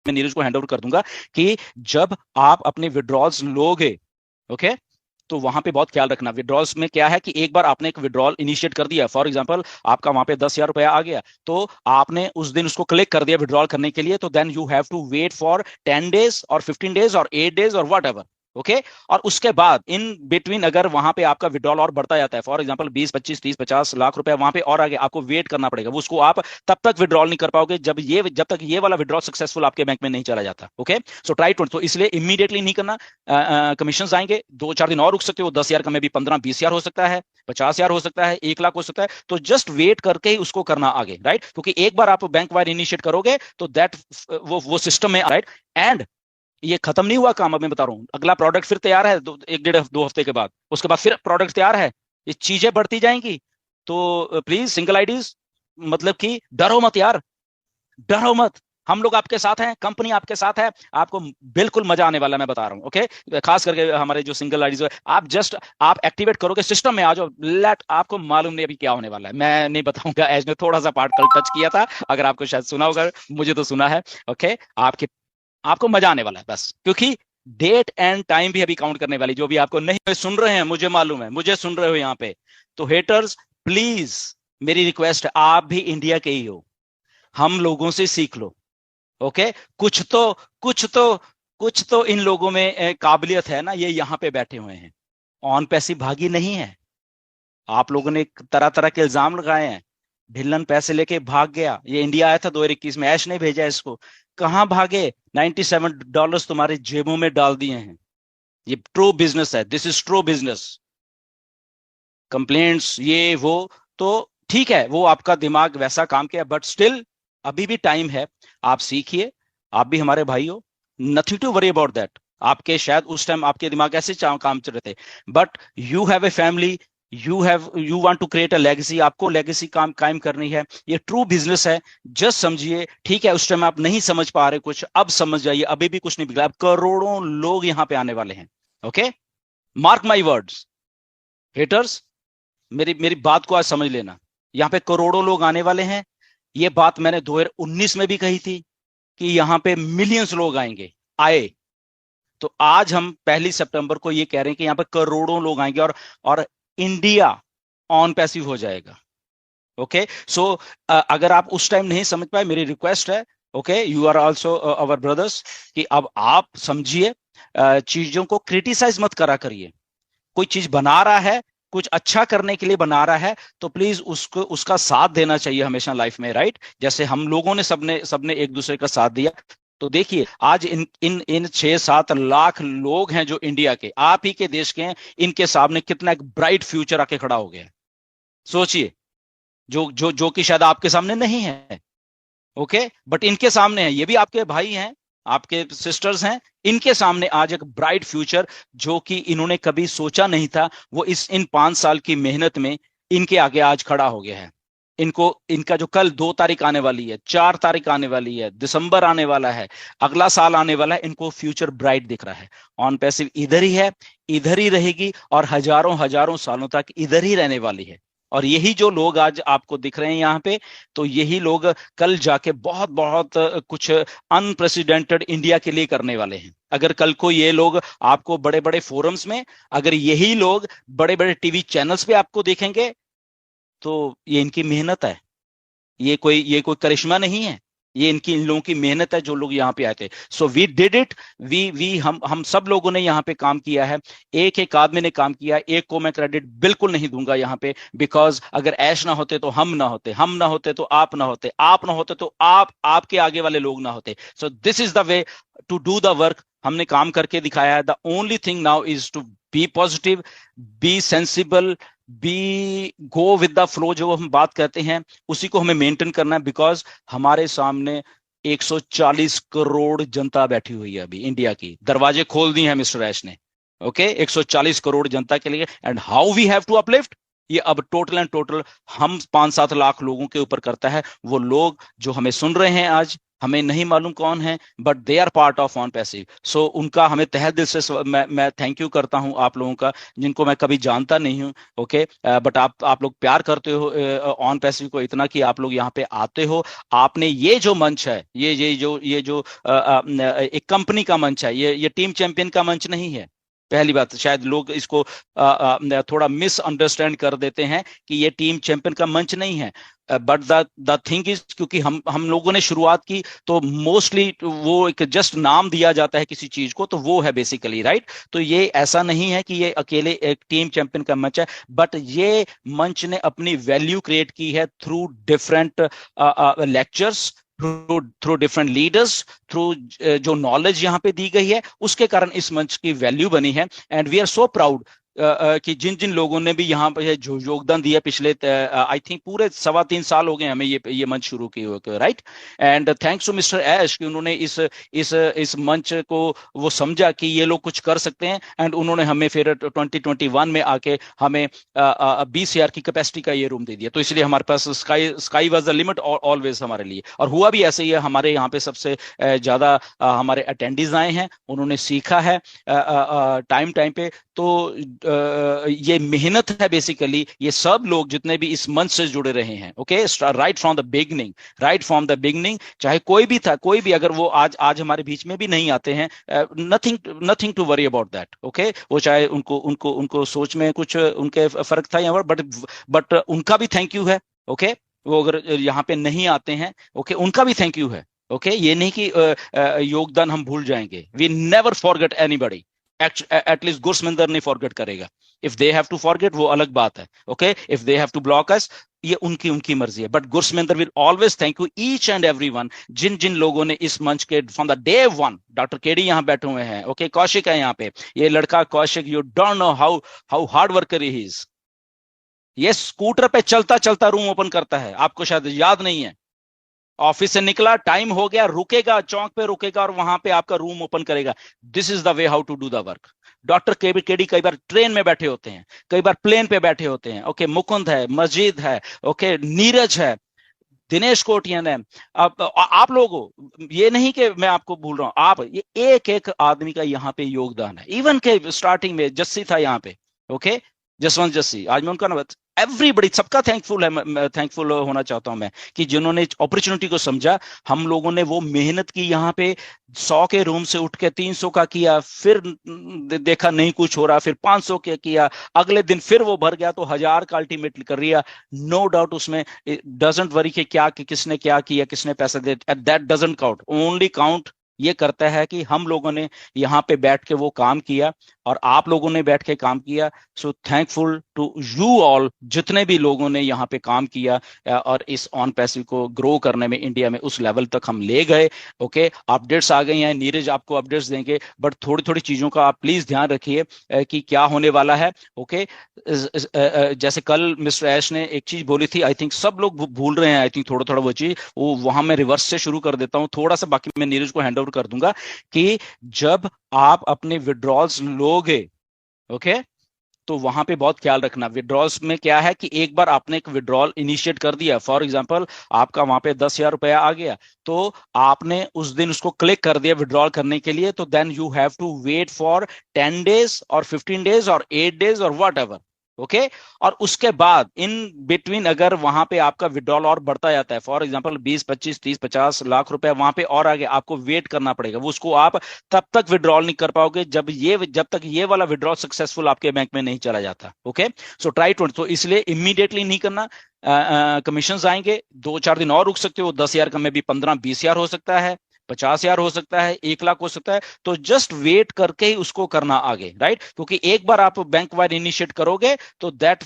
मैं नीरज को hand over कर दूंगा कि जब आप अपने विड्रॉल्स लोगे, ओके, तो वहां पे बहुत ख्याल रखना। विड्रॉल्स में क्या है कि एक बार आपने एक विड्रॉल इनिशिएट कर दिया, फॉर एग्जांपल आपका वहां पे 10,000 रुपया आ गया, तो आपने उस दिन उसको क्लिक कर दिया विड्रॉल करने के लिए, तो then you have to wait for 10 days और 15 डेज और 8 डेज और वट एवर, ओके। और उसके बाद इन बिटवीन अगर वहां पे आपका विड्रॉल और बढ़ता जाता है, फॉर एग्जांपल 20, 25, 30, 50 लाख रुपया वहां पे और आगे, आपको वेट करना पड़ेगा। वो उसको आप तब तक विड्रॉल नहीं कर पाओगे जब तक ये वाला विड्रॉल सक्सेसफुल आपके बैंक में नहीं चला जाता, ओके। सो ट्राई टू, तो इसलिए इमीडिएटली नहीं करना। कमीशन आएंगे, 2-4 दिन और रुक सकते हो, 10,000 का में भी 15-20,000 हो सकता है, 50,000 हो सकता है, 1 लाख हो सकता है। तो जस्ट वेट करके ही उसको करना आगे, राइट। क्योंकि एक बार आप बैंक वायर इनिशिएट करोगे तो दैट वो सिस्टम में, राइट। एंड ये खत्म नहीं हुआ काम, अब मैं बता रहा हूं, अगला प्रोडक्ट फिर तैयार है 1-1.5-2 हफ्ते के बाद, उसके बाद फिर प्रोडक्ट तैयार है, ये चीजें बढ़ती जाएंगी। तो प्लीज सिंगल आईडीज, मतलब कि डरो मत यार, डरो मत। हम लोग आपके साथ हैं, कंपनी आपके साथ है, आपको बिल्कुल मजा आने वाला है, मैं बता रहा हूँ, ओके। खास करके हमारे जो सिंगल आईडीज है, आप एक्टिवेट करोगे सिस्टम में, आ जाओ, लेट, आपको मालूम नहीं अभी क्या होने वाला है, मैं नहीं बताऊंगा। एज ने थोड़ा सा पार्ट कल टच किया था, अगर आपको शायद सुना होगा, मुझे तो सुना है, ओके। आपको मजा आने वाला है बस, क्योंकि डेट एंड टाइम भी अभी काउंट करने वाली, जो भी आपको नहीं सुन रहे हैं, मुझे मालूम है, मुझे सुन रहे हो यहाँ पे, तो हेटर्स प्लीज, मेरी रिक्वेस्ट है, आप भी इंडिया के ही हो, हम लोगों से सीख लो, ओके। कुछ तो कुछ तो कुछ तो इन लोगों में काबिलियत है ना, ये यहाँ पे बैठे हुए हैं, ऑन पैसी भागी नहीं है। आप लोगों ने तरह तरह के इल्जाम लगाए हैं, ढिल्लन पैसे लेके भाग गया, ये इंडिया आया था 2021 में, ऐश ने भेजा इसको, कहां भागे, $97 तुम्हारे जेबों में डाल दिए हैं। ये ट्रू बिजनेस है, this is true business. Complaints ये वो, तो ठीक है, वो आपका दिमाग वैसा काम किया, बट स्टिल अभी भी टाइम है, आप सीखिए, आप भी हमारे भाई हो, nothing to worry about that. आपके शायद उस टाइम आपके दिमाग ऐसे काम चल रहे थे, but you have a family, you want to create a legacy, आपको लेगेसी काम कायम करनी है, ये ट्रू बिजनेस है। जस्ट समझिए, ठीक है, उस टाइम आप नहीं समझ पा रहे कुछ, अब समझ जाइए, अभी भी कुछ नहीं बिगड़ा, अब करोड़ों लोग यहाँ पे आने वाले हैं, okay. Mark my words, haters, मेरी मेरी बात को आज समझ लेना, यहाँ पे करोड़ों लोग आने वाले हैं। ये बात मैंने 2019 में भी कही थी कि यहाँ पे मिलियंस लोग आएंगे, आए। तो आज हम 1 सितंबर को ये कह रहे हैं कि यहाँ पे करोड़ों लोग आएंगे, और इंडिया ऑन पैसिव हो जाएगा, ओके। सो अगर आप उस टाइम नहीं समझ पाए, मेरी रिक्वेस्ट है, okay, you are also our brothers, कि अब आप समझिए, चीजों को क्रिटिसाइज मत करा करिए। कोई चीज बना रहा है, कुछ अच्छा करने के लिए बना रहा है, तो प्लीज उसको उसका साथ देना चाहिए हमेशा लाइफ में, राइट। जैसे हम लोगों ने सबने सबने एक दूसरे का साथ दिया। तो देखिए, आज इन इन इन 6-7 लाख लोग हैं जो इंडिया के, आप ही के देश के हैं, इनके सामने कितना एक ब्राइट फ्यूचर आके खड़ा हो गया है, सोचिए। जो जो जो कि शायद आपके सामने नहीं है, ओके, बट इनके सामने है, ये भी आपके भाई हैं, आपके सिस्टर्स हैं, इनके सामने आज एक ब्राइट फ्यूचर, जो कि इन्होंने कभी सोचा नहीं था, वो इन 5 साल की मेहनत में इनके आगे आज खड़ा हो गया है। इनको, इनका जो कल 2 तारीख आने वाली है, 4 तारीख आने वाली है, दिसंबर आने वाला है, अगला साल आने वाला है, इनको फ्यूचर ब्राइट दिख रहा है। ऑन पैसिव इधर ही है, इधर ही रहेगी, और हजारों हजारों सालों तक इधर ही रहने वाली है। और यही जो लोग आज आपको दिख रहे हैं यहाँ पे, तो यही लोग कल जाके बहुत बहुत कुछ अनप्रेसिडेंटेड इंडिया के लिए करने वाले हैं। अगर कल को ये लोग आपको बड़े बड़े फोरम्स में, अगर यही लोग बड़े बड़े टीवी चैनल्स पे आपको देखेंगे, तो ये इनकी मेहनत है, ये कोई करिश्मा नहीं है, ये इन लोगों की मेहनत है, जो लोग यहाँ पे आए थे। So we did it, we हम सब लोगों ने यहाँ पे काम किया है, एक एक आदमी ने काम किया, एक को मैं क्रेडिट बिल्कुल नहीं दूंगा यहाँ पे, बिकॉज अगर ऐश ना होते तो हम ना होते, हम ना होते तो आप ना होते, आप ना होते तो आपके आगे वाले लोग ना होते। So this is the way to do the work, हमने काम करके दिखाया है। The only thing now is to be positive, be sensible, be go with the flow, जो हम बात करते हैं उसी को हमें मेंटेन करना है, बिकॉज हमारे सामने 140 करोड़ जनता बैठी हुई है अभी इंडिया की, दरवाजे खोल दिए हैं मिस्टर ऐश ने, ओके, 140 करोड़ जनता के लिए। And how we have to uplift, ये अब टोटल एंड टोटल हम 5-7 लाख लोगों के ऊपर करता है। वो लोग जो हमें सुन रहे हैं आज, हमें नहीं मालूम कौन है, but they are part of on passive. So उनका हमें तहे दिल से मैं थैंक यू करता हूं आप लोगों का, जिनको मैं कभी जानता नहीं हूं। ओके, बट आप लोग प्यार करते हो ऑन पैसिव को इतना कि आप लोग यहाँ पे आते हो। आपने ये जो मंच है, ये जो एक कंपनी का मंच है, ये टीम चैंपियन का मंच नहीं है। पहली बात, शायद लोग इसको थोड़ा मिसअंडरस्टैंड कर देते हैं कि ये टीम चैंपियन का मंच नहीं है। बट द थिंग इज, क्योंकि हम लोगों ने शुरुआत की तो मोस्टली वो एक जस्ट नाम दिया जाता है किसी चीज को, तो वो है बेसिकली, राइट। तो ये ऐसा नहीं है कि ये अकेले एक टीम चैंपियन का मंच है, बट ये मंच ने अपनी वैल्यू क्रिएट की है through different lectures, through through different leaders, through जो नॉलेज यहाँ पे दी गई है, उसके कारण इस मंच की वैल्यू बनी है। And we are so proud कि जिन जिन लोगों ने भी यहाँ पे जो योगदान दिया पिछले आई थिंक पूरे 3.25 साल हो गए हमें ये मंच शुरू किए हुए, right. And thanks to mister Ash कि उन्होंने इस मंच को वो समझा कि ये लोग कुछ कर सकते हैं, एंड उन्होंने हमें फिर 2021 में आके हमें 20,000 की कैपेसिटी का ये रूम दे दिया। तो इसलिए हमारे पास sky was the limit always हमारे लिए, और हुआ भी ऐसे ही है। हमारे यहाँ पे सबसे ज्यादा हमारे अटेंडीज आए हैं, उन्होंने सीखा है टाइम टाइम पे। तो ये मेहनत है बेसिकली, ये सब लोग जितने भी इस मंच से जुड़े रहे हैं, okay, right from the beginning, right from the beginning, चाहे कोई भी था, कोई भी, अगर वो आज हमारे बीच में भी नहीं आते हैं, nothing to worry about that, okay. वो चाहे उनको उनको उनको सोच में कुछ उनके फर्क था यहाँ पर, बट उनका भी थैंक यू है, ओके। वो अगर यहाँ पे नहीं आते हैं, ओके, उनका भी थैंक यू है, ओके। ये नहीं कि योगदान हम भूल जाएंगे, we never forget anybody, at least Gursaminder नहीं फॉरगेट करेगा। If they have to forget वो अलग बात है, okay. If they have to block us, ये उनकी मर्जी है, but Gursaminder will always thank you each and everyone, जिन जिन लोगों ने इस मंच के from the day one, doctor KD यहाँ बैठे हुए हैं, ओके, कौशिक है यहाँ पे, ये लड़का Kaushik, you don't know how hard worker he is. ये स्कूटर पे चलता चलता रूम ओपन करता है, आपको शायद याद नहीं है। ऑफिस से निकला, टाइम हो गया, रुकेगा, चौक पे रुकेगा और वहां पे आपका रूम ओपन करेगा। This is the way how to do the work. Doctor KD कई बार ट्रेन में बैठे होते हैं, कई बार प्लेन पे बैठे होते हैं, ओके। मुकुंद है, मजीद है, ओके, नीरज है, दिनेश कोटियन है। आप लोगों, ये नहीं कि मैं आपको भूल रहा हूं, आप, ये एक एक आदमी का यहाँ पे योगदान है। इवन के स्टार्टिंग में जस्सी था यहाँ पे, ओके, जसवंत जस्सी, आज मैं उनका नाम, एवरीबडी, सबका थैंकफुल है, थैंकफुल होना चाहता हूं मैं कि जिन्होंने अपॉर्चुनिटी को समझा। हम लोगों ने वो मेहनत की, यहाँ पे 100 के रूम से उठ के 300 का किया, फिर देखा नहीं कुछ हो रहा, फिर 500 के किया, अगले दिन फिर वो भर गया तो 1000 का अल्टीमेटली कर लिया। नो डाउट उसमें डजंट वरी कि क्या कि किसने क्या किया, किसने पैसे दे, that doesn't count, only count ये करता है कि हम लोगों ने यहाँ पे बैठ के वो काम किया और आप लोगों ने बैठ के काम किया। So thankful to you all, जितने भी लोगों ने यहाँ पे काम किया और इस ऑन पैसिव को ग्रो करने में इंडिया में उस लेवल तक हम ले गए, ओके। अपडेट्स आ गई हैं, नीरज आपको अपडेट्स देंगे, बट थोड़ी थोड़ी चीजों का आप प्लीज ध्यान रखिए कि क्या होने वाला है, ओके। जैसे कल मिस्टर ऐश ने एक चीज बोली थी, आई थिंक सब लोग भूल रहे हैं, आई थिंक थोड़ा थोड़ा वो चीज, वो वहां मैं रिवर्स से शुरू कर देता हूँ थोड़ा सा, बाकी मैं नीरज को हैंड ओवर कर दूंगा कि जब आप अपने विड्रॉल्स लोगे, ओके, तो वहां पे बहुत ख्याल रखना। विड्रॉल्स में क्या है कि एक बार आपने एक विड्रॉल इनिशिएट कर दिया, फॉर एग्जांपल आपका वहां पे 10,000 रुपया आ गया, तो आपने उस दिन उसको क्लिक कर दिया विड्रॉल करने के लिए, तो then you have to wait for 10 days और 15 डेज और 8 डेज और वट एवर, ओके। और उसके बाद इन बिटवीन अगर वहां पे आपका विड्रॉल और बढ़ता जाता है, फॉर एग्जांपल 20, 25, 30, 50 लाख रुपए वहां पे और आगे, आपको वेट करना पड़ेगा। वो उसको आप तब तक विड्रॉल नहीं कर पाओगे जब तक ये वाला विड्रॉल सक्सेसफुल आपके बैंक में नहीं चला जाता, ओके। सो ट्राई टू, तो इसलिए इमीडिएटली नहीं करना। कमीशन आएंगे, 2-4 दिन और रुक सकते हो, 10,000 का में भी 15-20,000 हो सकता है, 50,000 हो सकता है, 1 लाख हो सकता है। तो जस्ट वेट करके ही उसको करना आगे, राइट। क्योंकि एक बार आप बैंक वाइड इनिशिएट करोगे तो दैट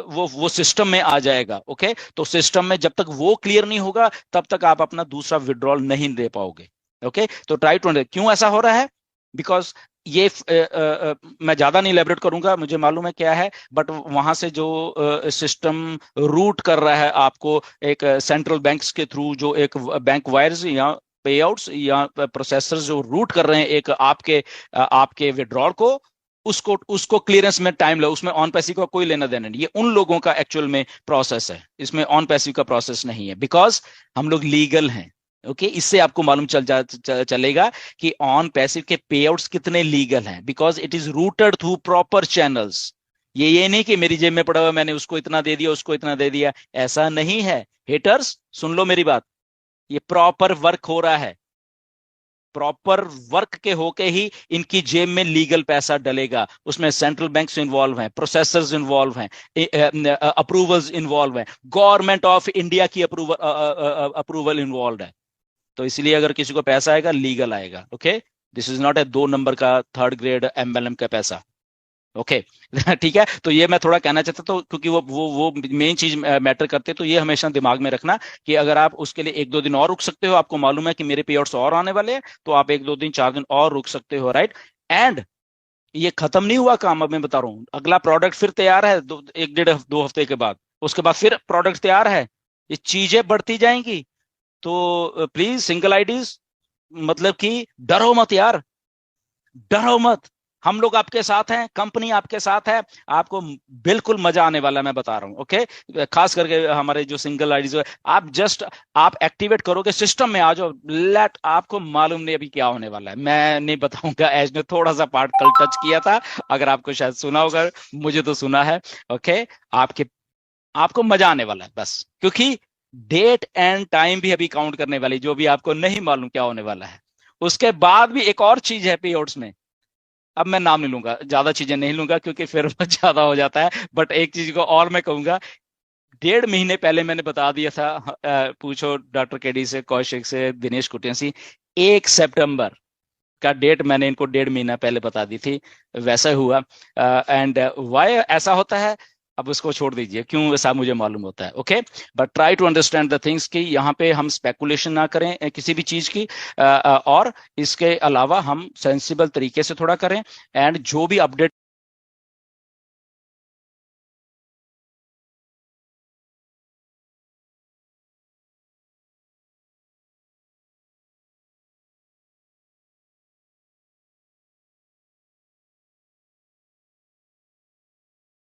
वो सिस्टम में आ जाएगा, ओके। तो सिस्टम में जब तक वो क्लियर नहीं होगा तब तक आप अपना दूसरा विड्रॉल नहीं दे पाओगे, ओके। तो ट्राई टू, क्यों ऐसा हो रहा है, बिकॉज ये मैं ज्यादा नहीं इलेबरेट करूंगा, मुझे मालूम है क्या है, बट वहां से जो सिस्टम रूट कर रहा है आपको एक सेंट्रल बैंक्स के थ्रू, जो एक बैंक वायर्स या पे आउट्स या प्रोसेसर्स जो रूट कर रहे हैं एक आपके विड्रॉल को, उसको क्लियरेंस में टाइम लगे, उसमें ऑन पैसिव का कोई लेना देना नहीं। ये उन लोगों का एक्चुअल में प्रोसेस है, इसमें ऑन पैसिव का प्रोसेस नहीं है, बिकॉज हम लोग लीगल हैं, ओके, इससे आपको मालूम चलेगा कि ऑन पैसिव के पे आउट्स कितने लीगल हैं, because it is rooted through proper channels. ये नहीं कि मेरी जेब में पड़ा हुआ मैंने उसको इतना दे दिया उसको इतना दे दिया, ऐसा नहीं है। हेटर्स सुन लो मेरी बात, ये प्रॉपर वर्क हो रहा है, प्रॉपर वर्क के होके ही इनकी जेब में लीगल पैसा डलेगा। उसमें सेंट्रल बैंक्स इन्वॉल्व हैं, प्रोसेसर्स इन्वॉल्व हैं, अप्रूवल्स इन्वॉल्व हैं, गवर्नमेंट ऑफ इंडिया की अप्रूवल इन्वॉल्व है। तो इसलिए अगर किसी को पैसा आएगा लीगल आएगा। Okay, this is not a 2 number का थर्ड ग्रेड एमएलएम का पैसा। ओके ठीक है, तो ये मैं थोड़ा कहना चाहता, तो क्योंकि वो मेन चीज मैटर करते, तो ये हमेशा दिमाग में रखना कि अगर आप उसके लिए 1-2 दिन और रुक सकते हो, आपको मालूम है कि मेरे पे आउट्स और आने वाले हैं, तो आप 1-2 दिन 4 दिन और रुक सकते हो, राइट। एंड ये खत्म नहीं हुआ काम, अब मैं बता रहा हूँ अगला प्रोडक्ट फिर तैयार है 1-1.5-2 हफ्ते के बाद, उसके बाद फिर प्रोडक्ट तैयार है, ये चीजें बढ़ती जाएंगी। तो प्लीज सिंगल आईडीज, मतलब कि डरो मत यार, डरो मत, हम लोग आपके साथ हैं, कंपनी आपके साथ है, आपको बिल्कुल मजा आने वाला है, मैं बता रहा हूं। ओके, खास करके हमारे जो सिंगल आईडीज है, आप जस्ट आप एक्टिवेट करोगे, सिस्टम में आ जाओ, लेट, आपको मालूम नहीं अभी क्या होने वाला है, मैं नहीं बताऊंगा। एज ने थोड़ा सा पार्ट कल टच किया था, अगर आपको शायद सुना होगा, मुझे तो सुना है। ओके, आपके आपको मजा आने वाला है बस, क्योंकि डेट एंड टाइम भी अभी काउंट करने वाली, जो भी आपको नहीं मालूम क्या होने वाला है। उसके बाद भी एक और चीज है पे आउट्स में, अब मैं नाम नहीं लूंगा, ज्यादा चीजें नहीं लूंगा क्योंकि फिर ज्यादा हो जाता है, बट एक चीज को और मैं कहूंगा, 1.5 महीने पहले मैंने बता दिया था, पूछो डॉक्टर केडी से, कौशिक से, दिनेश कुटियासी, 1 सितंबर का डेट मैंने इनको 1.5 महीना पहले बता दी थी, वैसा हुआ। एंड वाई ऐसा होता है, अब उसको छोड़ दीजिए क्यों ऐसा मुझे मालूम होता है। Okay, but try to understand the things कि यहाँ पे हम स्पेकुलेशन ना करें किसी भी चीज की, और इसके अलावा हम सेंसिबल तरीके से थोड़ा करें, एंड जो भी अपडेट